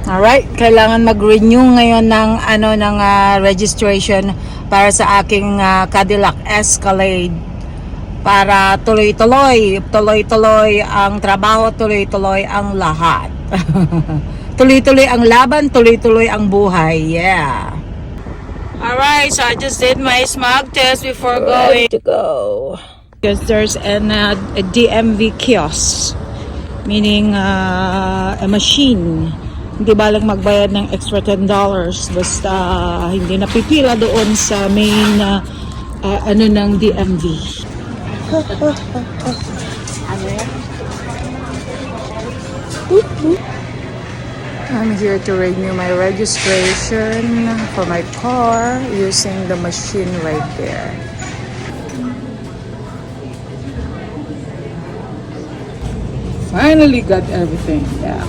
Alright, kailangan mag-renew ngayon ng registration para sa aking Cadillac Escalade para tuloy-tuloy ang trabaho, tuloy-tuloy ang lahat. Tuloy-tuloy ang laban, tuloy-tuloy ang buhay. Yeah. Alright, so I just did my smog test before going to go. Because there's a DMV kiosk, meaning a machine. Hindi balang magbayad ng extra $10 basta hindi napipila doon sa main ng DMV. I'm here to renew my registration for my car using the machine right there. Finally got everything. Yeah.